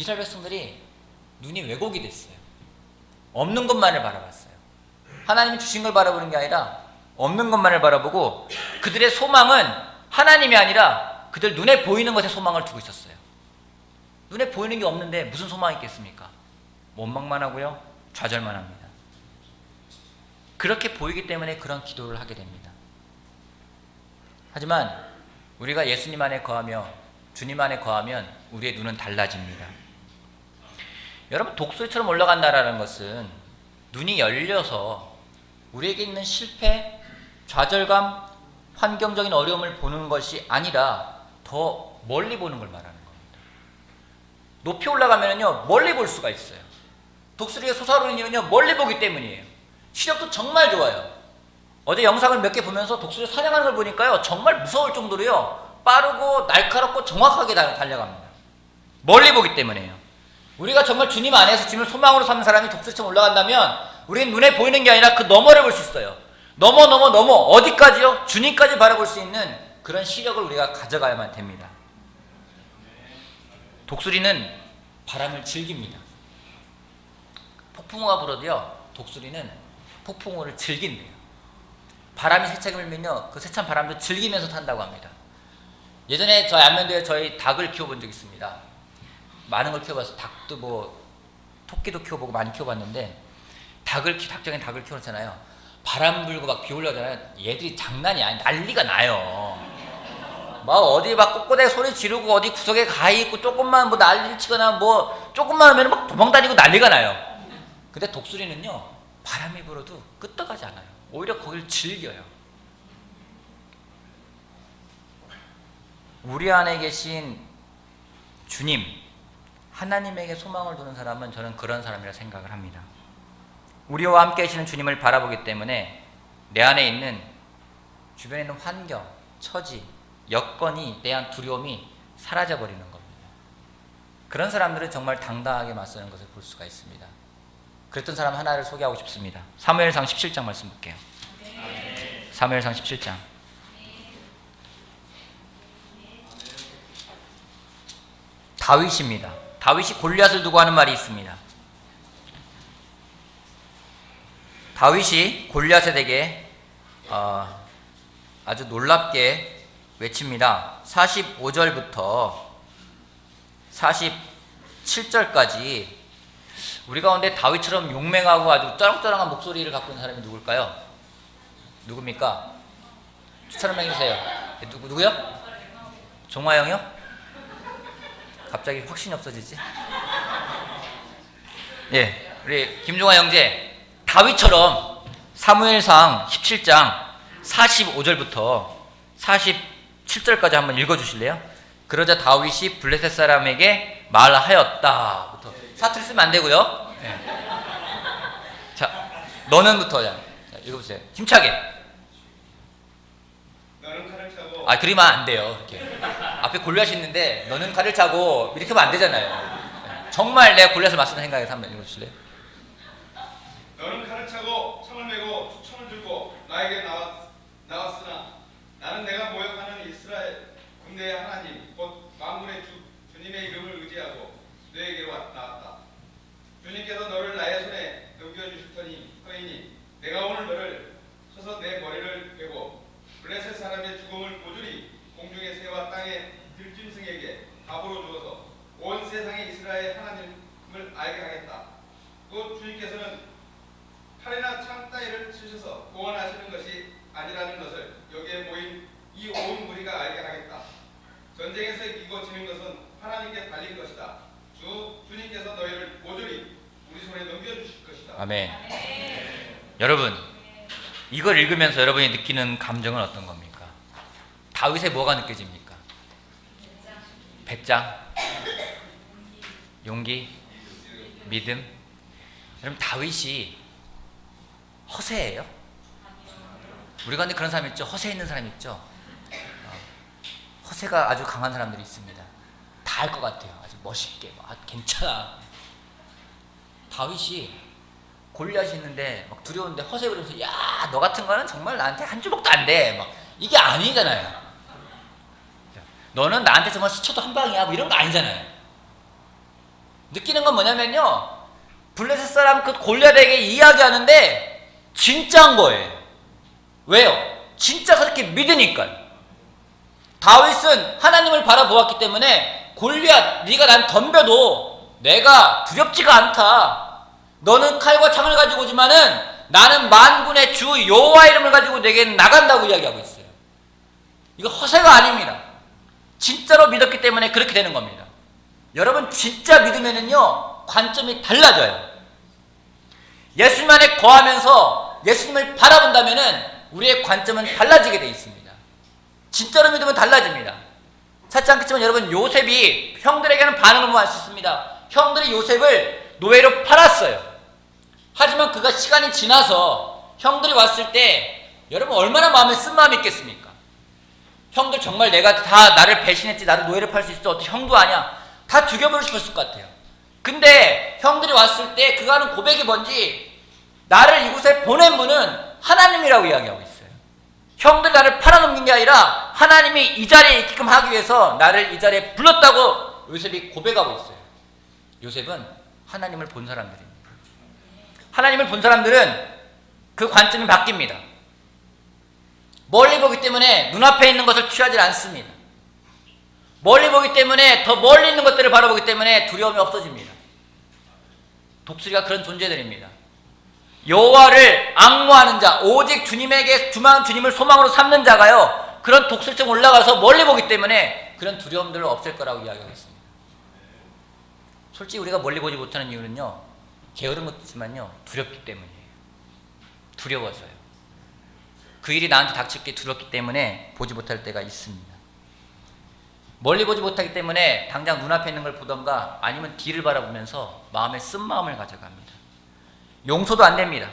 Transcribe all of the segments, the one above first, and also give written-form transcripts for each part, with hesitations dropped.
이스라엘 백성들이 눈이 왜곡이 됐어요. 없는 것만을 바라봤어요. 하나님이 주신 걸 바라보는 게 아니라 없는 것만을 바라보고 그들의 소망은 하나님이 아니라 그들 눈에 보이는 것에 소망을 두고 있었어요. 눈에 보이는 게 없는데 무슨 소망이 있겠습니까? 원망만 하고요, 좌절만 합니다. 그렇게 보이기 때문에 그런 기도를 하게 됩니다. 하지만 우리가 예수님 안에 거하며 주님 안에 거하면 우리의 눈은 달라집니다. 여러분, 독수리처럼 올라간다라는 것은 눈이 열려서 우리에게 있는 실패, 좌절감, 환경적인 어려움을 보는 것이 아니라 더 멀리 보는 걸 말하는 겁니다. 높이 올라가면요 멀리 볼 수가 있어요. 독수리가 솟아오르는 이유는요 멀리 보기 때문이에요. 시력도 정말 좋아요. 어제 영상을 몇 개 보면서 독수리 사냥하는 걸 보니까요 정말 무서울 정도로요 빠르고 날카롭고 정확하게 달려갑니다. 멀리 보기 때문에요. 우리가 정말 주님 안에서 주님을 소망으로 삼는 사람이 독수리처럼 올라간다면 우리는 눈에 보이는 게 아니라 그 너머를 볼 수 있어요. 넘어 어디까지요? 주님까지 바라볼 수 있는 그런 시력을 우리가 가져가야만 됩니다. 독수리는 바람을 즐깁니다. 폭풍우가 불어도요 독수리는 폭풍우를 즐긴대요. 바람이 세차게 불면요 그 세찬 바람도 즐기면서 탄다고 합니다. 예전에 저희 안면도에 저희 닭을 키워본 적이 있습니다. 많은 걸 키워봤어요. 닭도 뭐 토끼도 키워보고 많이 키워봤는데 닭적인 닭을 키워놓잖아요. 바람 불고 막 비 올라오잖아요. 얘들이 장난이 아니 난리가 나요. 막 어디 막 꼿꼿하게 소리 지르고 어디 구석에 가 있고 조금만 뭐 난리를 치거나 뭐 조금만 하면 막 도망다니고 난리가 나요. 근데 독수리는요 바람이 불어도 끄떡하지 않아요. 오히려 거기를 즐겨요. 우리 안에 계신 주님, 하나님에게 소망을 두는 사람은 저는 그런 사람이라 생각을 합니다. 우리와 함께 계시는 주님을 바라보기 때문에 내 안에 있는 주변에 있는 환경, 처지, 여건이 대한 두려움이 사라져버리는 겁니다. 그런 사람들은 정말 당당하게 맞서는 것을 볼 수가 있습니다. 그랬던 사람 하나를 소개하고 싶습니다. 사무엘상 17장 말씀 볼게요. 사무엘상 17장. 다윗입니다. 다윗이 골리앗을 두고 하는 말이 있습니다. 다윗이 골리앗에게 아주 놀랍게 외칩니다. 45절부터 47절까지 우리 가운데 다윗처럼 용맹하고 아주 쩌렁쩌렁한 목소리를 갖고 있는 사람이 누굴까요? 누굽니까? 추천 한명 해주세요. 누구요? 종화형이요? 갑자기 확신이 없어지지? 예, 우리 김종화 형제 다윗처럼 사무엘상 17장 45절부터 47절까지 한번 읽어주실래요? 그러자 다윗이 블레셋 사람에게 말하였다부터 사투리 쓰면 안 되고요. 네. 자, 너는부터 자, 읽어보세요. 힘차게. 너는 칼을 차고. 그러면 안 돼요. 이렇게. 앞에 골리앗이 있는데 너는 칼을 차고 이렇게 하면 안 되잖아요. 네. 정말 내가 골리앗을 맞서는 생각에서 한번 읽어주실래요? 너는 칼을 차고 창을 메고 총을 들고 나에게 나왔으나 나는 내가 모욕하는 이스라엘 군대의 하나님 곧 만군의 주님의 이름을 의지하고 너에게로 나왔다. 주님께서 너를 나의 손에 넘겨주실 터이니 내가 오늘 너를 서서 내 머리를 베고 블레셋 사람의 죽음을 모조리 공중의 새와 땅의 들짐승에게 답으로 주어서 온 세상의 이스라엘 하나님을 알게 하겠다. 또 주님께서는 칼이나 창 따위를 치셔서 구원하시는 것이 아니라는 것을 여기에 모인 이 온 무리가 알게 하겠다. 전쟁에서 이기고 지는 것은 하나님께 달린 것이다. 주님께서 너희를 모조리 우리 손에 넘겨주실 것이다. 아멘. 여러분, 이걸 읽으면서 여러분이 느끼는 감정은 어떤 겁니까? 다윗의 뭐가 느껴집니까? 배짱, 용기, 믿음. 여러분, 다윗이 허세예요? 우리 가운데 그런 사람 있죠? 허세 있는 사람 있죠? 허세가 아주 강한 사람들이 있습니다. 다 할 것 같아요. 아주 멋있게, 괜찮아. 다윗이 골리앗이 있는데 막 두려운데 허세 부리면서 야, 너 같은 거는 정말 나한테 한 주먹도 안 돼. 막 이게 아니잖아요. 너는 나한테 정말 스쳐도 한 방이야. 뭐 이런 거 아니잖아요. 느끼는 건 뭐냐면요, 블레셋 사람 그 골리앗에게 이야기하는데 진짜인 거예요. 왜요? 진짜 그렇게 믿으니까요. 다윗은 하나님을 바라보았기 때문에 골리앗 네가 난 덤벼도 내가 두렵지가 않다. 너는 칼과 창을 가지고 오지만은 나는 만군의 주 여호와 이름을 가지고 내게는 나간다고 이야기하고 있어요. 이거 허세가 아닙니다. 진짜로 믿었기 때문에 그렇게 되는 겁니다. 여러분, 진짜 믿으면은요 관점이 달라져요. 예수님 안에 거하면서 예수님을 바라본다면은 우리의 관점은 달라지게 되어 있습니다. 진짜로 믿으면 달라집니다. 찾지 않겠지만 여러분, 요셉이 형들에게는 반응을 모을 수 있습니다. 형들이 요셉을 노예로 팔았어요. 하지만 그가 시간이 지나서 형들이 왔을 때 여러분 얼마나 마음에 쓴 마음이 있겠습니까? 형들 정말 내가 다 나를 배신했지, 나를 노예로 팔 수 있어, 어떻게 형도 아냐, 다 죽여버리고 싶었을 것 같아요. 근데 형들이 왔을 때 그가 하는 고백이 뭔지, 나를 이곳에 보낸 분은 하나님이라고 이야기하고 있어요. 형들 나를 팔아넘긴 게 아니라 하나님이 이 자리에 있게끔 하기 위해서 나를 이 자리에 불렀다고 요셉이 고백하고 있어요. 요셉은 하나님을 본 사람들입니다. 하나님을 본 사람들은 그 관점이 바뀝니다. 멀리 보기 때문에 눈앞에 있는 것을 취하지 않습니다. 멀리 보기 때문에 더 멀리 있는 것들을 바라보기 때문에 두려움이 없어집니다. 독수리가 그런 존재들입니다. 여호와를 앙모하는 자, 오직 주님에게 주님을 소망으로 삼는 자가요, 그런 독수리처럼 올라가서 멀리 보기 때문에 그런 두려움들을 없앨 거라고 이야기하고 있습니다. 솔직히 우리가 멀리 보지 못하는 이유는요, 게으른 것도 있지만요, 두렵기 때문이에요. 두려워서요. 그 일이 나한테 닥칠 게 두렵기 때문에 보지 못할 때가 있습니다. 멀리 보지 못하기 때문에 당장 눈앞에 있는 걸 보던가 아니면 뒤를 바라보면서 마음에 쓴마음을 가져갑니다. 용서도 안 됩니다.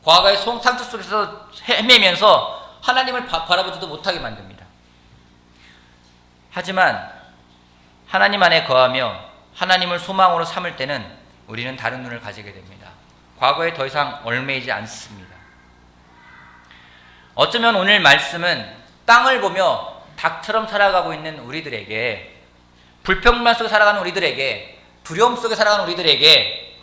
과거의 상처 속에서 헤매면서 하나님을 바라보지도 못하게 만듭니다. 하지만 하나님 안에 거하며 하나님을 소망으로 삼을 때는 우리는 다른 눈을 가지게 됩니다. 과거에 더 이상 얽매이지 않습니다. 어쩌면 오늘 말씀은 땅을 보며 닭처럼 살아가고 있는 우리들에게, 불평만 속에 살아가는 우리들에게, 두려움 속에 살아가는 우리들에게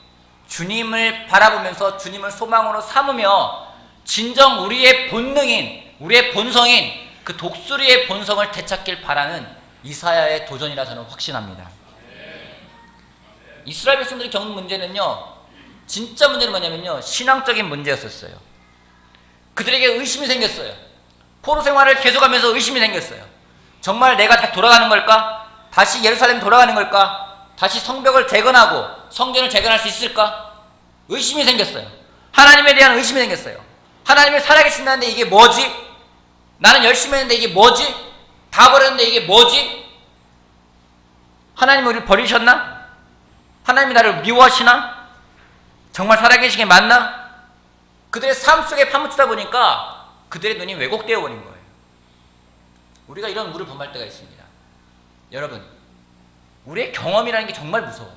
주님을 바라보면서 주님을 소망으로 삼으며 진정 우리의 본능인, 우리의 본성인 그 독수리의 본성을 되찾길 바라는 이사야의 도전이라 저는 확신합니다. 이스라엘 백성들이 겪는 문제는요, 진짜 문제는 뭐냐면요, 신앙적인 문제였었어요. 그들에게 의심이 생겼어요. 포로 생활을 계속하면서 의심이 생겼어요. 정말 내가 다 돌아가는 걸까? 다시 예루살렘 돌아가는 걸까? 다시 성벽을 재건하고 성전을 재건할 수 있을까? 의심이 생겼어요. 하나님에 대한 의심이 생겼어요. 하나님이 살아계신다는데 이게 뭐지? 나는 열심히 했는데 이게 뭐지? 다 버렸는데 이게 뭐지? 하나님 우리를 버리셨나? 하나님이 나를 미워하시나? 정말 살아계신 게 맞나? 그들의 삶 속에 파묻히다 보니까 그들의 눈이 왜곡되어 버린 거예요. 우리가 이런 물을 범할 때가 있습니다. 여러분, 우리의 경험이라는 게 정말 무서워요.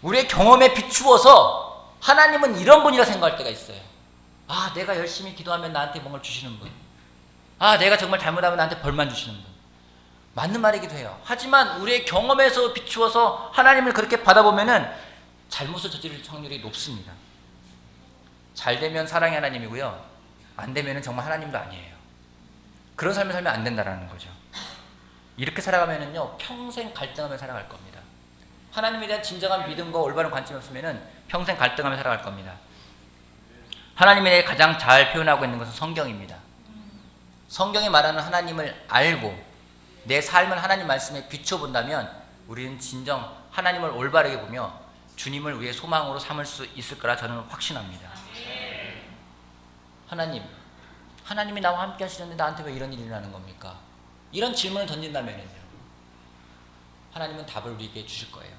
우리의 경험에 비추어서 하나님은 이런 분이라 생각할 때가 있어요. 아, 내가 열심히 기도하면 나한테 뭔가를 주시는 분. 아, 내가 정말 잘못하면 나한테 벌만 주시는 분. 맞는 말이기도 해요. 하지만 우리의 경험에서 비추어서 하나님을 그렇게 받아보면은 잘못을 저지를 확률이 높습니다. 잘 되면 사랑의 하나님이고요, 안 되면은 정말 하나님도 아니에요. 그런 삶을 살면 안 된다는 거죠. 이렇게 살아가면은요, 평생 갈등하며 살아갈 겁니다. 하나님에 대한 진정한 믿음과 올바른 관점이 없으면은 평생 갈등하며 살아갈 겁니다. 하나님에 대해 가장 잘 표현하고 있는 것은 성경입니다. 성경이 말하는 하나님을 알고 내 삶을 하나님 말씀에 비춰본다면 우리는 진정 하나님을 올바르게 보며 주님을 우리의 소망으로 삼을 수 있을 거라 저는 확신합니다. 하나님이 나와 함께 하시는데 나한테 왜 이런 일이 일어나는 겁니까? 이런 질문을 던진다면요, 하나님은 답을 우리에게 주실 거예요.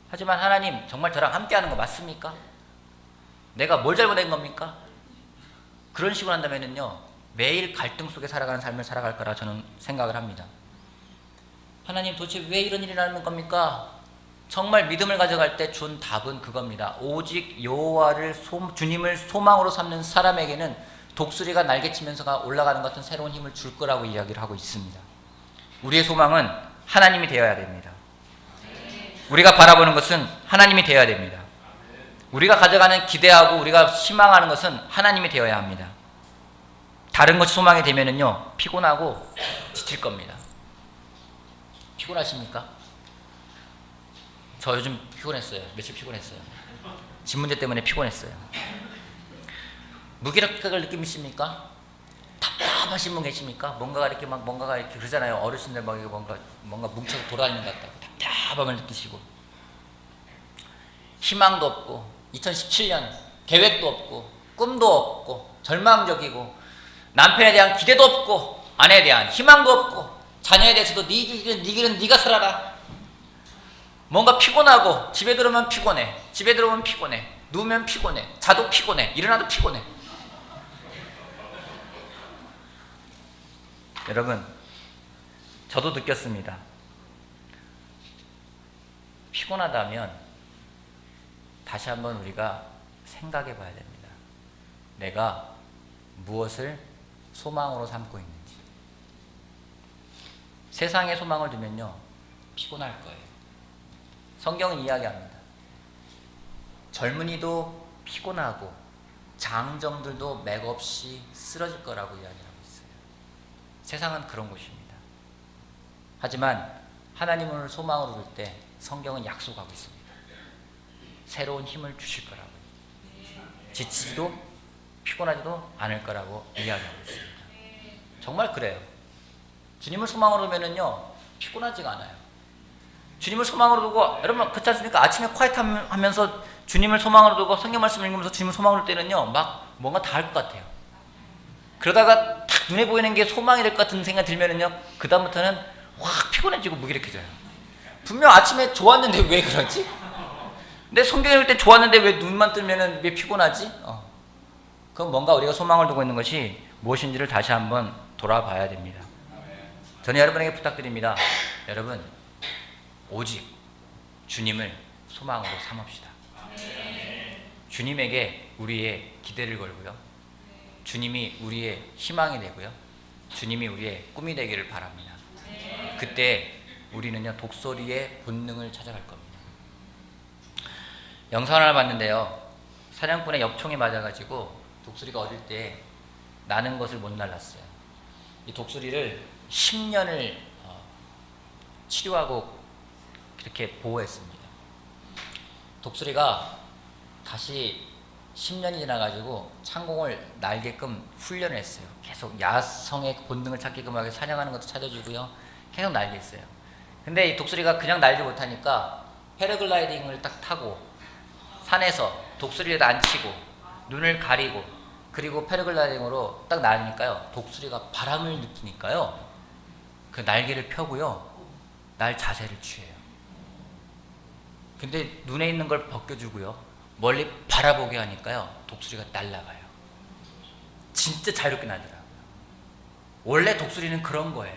하지만 하나님 정말 저랑 함께 하는 거 맞습니까? 내가 뭘 잘못한 겁니까? 그런 식으로 한다면요, 매일 갈등 속에 살아가는 삶을 살아갈 거라 저는 생각을 합니다. 하나님 도대체 왜 이런 일이 일어나는 겁니까? 정말 믿음을 가져갈 때 준 답은 그겁니다. 오직 여호와를 주님을 소망으로 삼는 사람에게는 독수리가 날개치면서 올라가는 것 같은 새로운 힘을 줄 거라고 이야기를 하고 있습니다. 우리의 소망은 하나님이 되어야 됩니다. 우리가 바라보는 것은 하나님이 되어야 됩니다. 우리가 가져가는 기대하고 우리가 희망하는 것은 하나님이 되어야 합니다. 다른 것이 소망이 되면은요, 피곤하고 지칠 겁니다. 피곤하십니까? 저 요즘 피곤했어요. 며칠 피곤했어요. 집 문제 때문에 피곤했어요. 무기력함을 느끼십니까? 답답하신 분 계십니까? 뭔가가 이렇게 그러잖아요. 어르신들 뭔가 뭉쳐서 돌아다니는 것 같다고 답답함을 느끼시고, 희망도 없고 2017년 계획도 없고 꿈도 없고 절망적이고 남편에 대한 기대도 없고 아내에 대한 희망도 없고 자녀에 대해서도 네 길은 네가 살아라. 뭔가 피곤하고 집에 들어오면 피곤해. 집에 들어오면 피곤해. 누우면 피곤해. 자도 피곤해. 일어나도 피곤해. 여러분, 저도 느꼈습니다. 피곤하다면 다시 한번 우리가 생각해 봐야 됩니다. 내가 무엇을 소망으로 삼고 있는지. 세상에 소망을 두면요, 피곤할 거예요. 성경은 이야기합니다. 젊은이도 피곤하고 장정들도 맥없이 쓰러질 거라고 이야기합니다. 세상은 그런 곳입니다. 하지만 하나님을 소망으로 둘 때 성경은 약속하고 있습니다. 새로운 힘을 주실 거라고. 지치지도 피곤하지도 않을 거라고 이야기하고 있습니다. 정말 그래요. 주님을 소망으로 두면요, 피곤하지가 않아요. 주님을 소망으로 두고, 여러분 그렇지 않습니까? 아침에 콰이트 하면서 주님을 소망으로 두고 성경 말씀을 읽으면서 주님을 소망으로 둘 때는요, 막 뭔가 다 할 것 같아요. 그러다가 딱 눈에 보이는 게 소망이 될 것 같은 생각이 들면은요, 그 다음부터는 확 피곤해지고 무기력해져요. 분명 아침에 좋았는데 왜 그러지? 근데 성경 읽을 때 좋았는데 왜 눈만 뜨면은 왜 피곤하지? 그건 뭔가 우리가 소망을 두고 있는 것이 무엇인지를 다시 한번 돌아봐야 됩니다. 저는 여러분에게 부탁드립니다. 여러분, 오직 주님을 소망으로 삼읍시다. 주님에게 우리의 기대를 걸고요, 주님이 우리의 희망이 되고요, 주님이 우리의 꿈이 되기를 바랍니다. 그때 우리는요, 독수리의 본능을 찾아갈 겁니다. 영상을 하나 봤는데요, 사냥꾼의 엽총에 맞아가지고 독수리가 어릴 때 나는 것을 못 날랐어요. 이 독수리를 10년을 치료하고 이렇게 보호했습니다. 독수리가 다시 10년이 지나가지고 창공을 날게끔 훈련을 했어요. 계속 야성의 본능을 찾게끔 하게 사냥하는 것도 찾아주고요, 계속 날게 했어요. 근데 이 독수리가 그냥 날지 못하니까 패러글라이딩을 딱 타고 산에서 독수리를 앉히고 눈을 가리고 그리고 패러글라이딩으로 딱 날니까요, 독수리가 바람을 느끼니까요, 그 날개를 펴고요, 날 자세를 취해요. 근데 눈에 있는 걸 벗겨주고요, 멀리 바라보게 하니까요, 독수리가 날아가요. 진짜 자유롭게 날더라고요. 원래 독수리는 그런 거예요.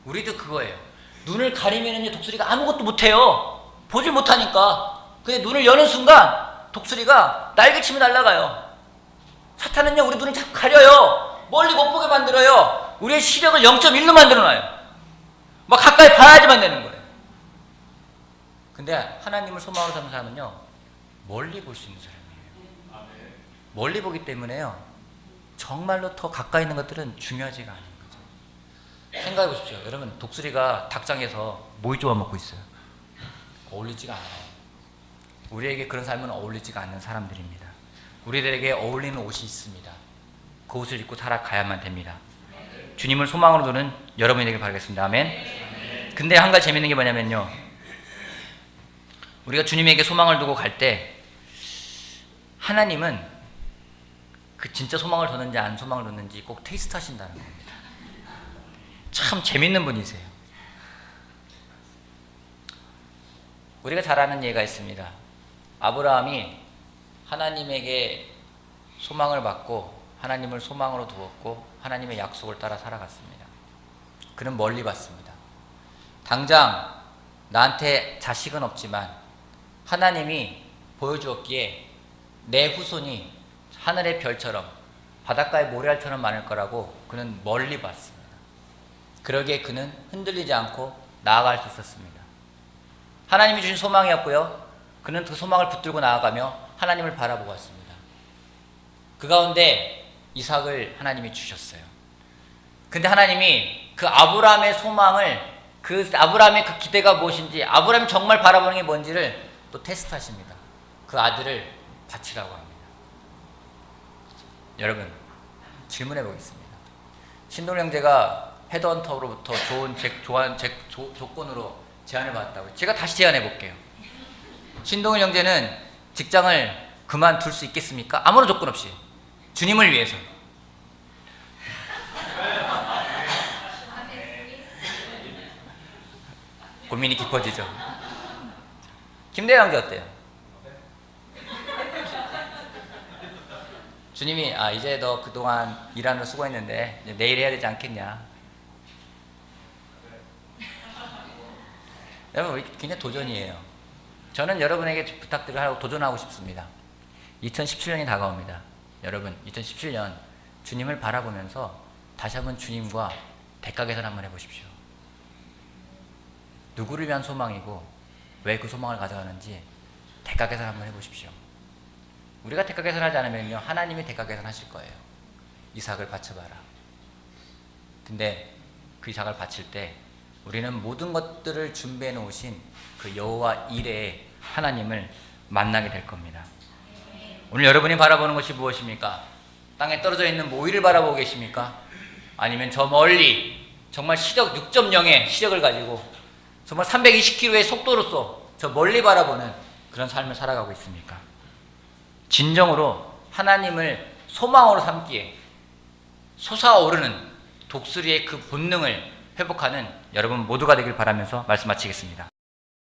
우리도 그거예요. 눈을 가리면은요, 독수리가 아무것도 못해요. 보질 못하니까. 근데 눈을 여는 순간 독수리가 날개치며 날아가요. 사탄은요, 우리 눈을 자꾸 가려요. 멀리 못 보게 만들어요. 우리의 시력을 0.1로 만들어놔요. 막 가까이 봐야지만 되는 거예요. 근데 하나님을 소망으로 삼는 사람은요, 멀리 볼 수 있는 사람이에요. 멀리 보기 때문에요, 정말로 더 가까이 있는 것들은 중요하지가 않은 거죠. 생각해 보십시오. 여러분, 독수리가 닭장에서 모이 쪼아 먹고 있어요. 어울리지가 않아요. 우리에게 그런 삶은 어울리지가 않는 사람들입니다. 우리들에게 어울리는 옷이 있습니다. 그 옷을 입고 살아가야만 됩니다. 주님을 소망으로 두는 여러분이 되길 바라겠습니다. 아멘. 근데 한 가지 재밌는 게 뭐냐면요, 우리가 주님에게 소망을 두고 갈 때 하나님은 그 진짜 소망을 뒀는지 안 소망을 뒀는지 꼭 테스트 하신다는 겁니다. 참 재밌는 분이세요. 우리가 잘 아는 예가 있습니다. 아브라함이 하나님에게 소망을 받고 하나님을 소망으로 두었고 하나님의 약속을 따라 살아갔습니다. 그는 멀리 봤습니다. 당장 나한테 자식은 없지만 하나님이 보여주었기에 내 후손이 하늘의 별처럼 바닷가의 모래알처럼 많을 거라고 그는 멀리 봤습니다. 그러기에 그는 흔들리지 않고 나아갈 수 있었습니다. 하나님이 주신 소망이었고요. 그는 그 소망을 붙들고 나아가며 하나님을 바라보고 왔습니다. 그 가운데 이삭을 하나님이 주셨어요. 근데 하나님이 그 아브라함의 소망을, 그 아브라함의 그 기대가 무엇인지, 아브라함이 정말 바라보는 게 뭔지를 또 테스트하십니다. 그 아들을 바치라고 합니다. 여러분, 질문해 보겠습니다. 신동 형제가 헤드헌터로부터 좋은 조건으로 제안을 받았다고요. 제가 다시 제안해 볼게요. 신동일 형제는 직장을 그만둘 수 있겠습니까? 아무런 조건 없이 주님을 위해서. 고민이 깊어지죠. 김대현 형제 어때요? 주님이 이제 너 그동안 일하느라 수고했는데 이제 내일 해야 되지 않겠냐? 여러분, 굉장히 도전이에요. 저는 여러분에게 부탁드리고 하고 도전하고 싶습니다. 2017년이 다가옵니다. 여러분, 2017년 주님을 바라보면서 다시 한번 주님과 대가 계산 한번 해보십시오. 누구를 위한 소망이고 왜 그 소망을 가져가는지 대가 계산 한번 해보십시오. 우리가 대가 계산하지 않으면요, 하나님이 대가 계산하실 거예요. 이삭을 바쳐봐라. 근데 그 이삭을 바칠 때 우리는 모든 것들을 준비해 놓으신 그 여호와 이레의 하나님을 만나게 될 겁니다. 오늘 여러분이 바라보는 것이 무엇입니까? 땅에 떨어져 있는 모이를 바라보고 계십니까? 아니면 저 멀리 정말 시력 6.0의 시력을 가지고 정말 320km의 속도로서 저 멀리 바라보는 그런 삶을 살아가고 있습니까? 진정으로 하나님을 소망으로 삼기에 솟아오르는 독수리의 그 본능을 회복하는 여러분 모두가 되길 바라면서 말씀 마치겠습니다.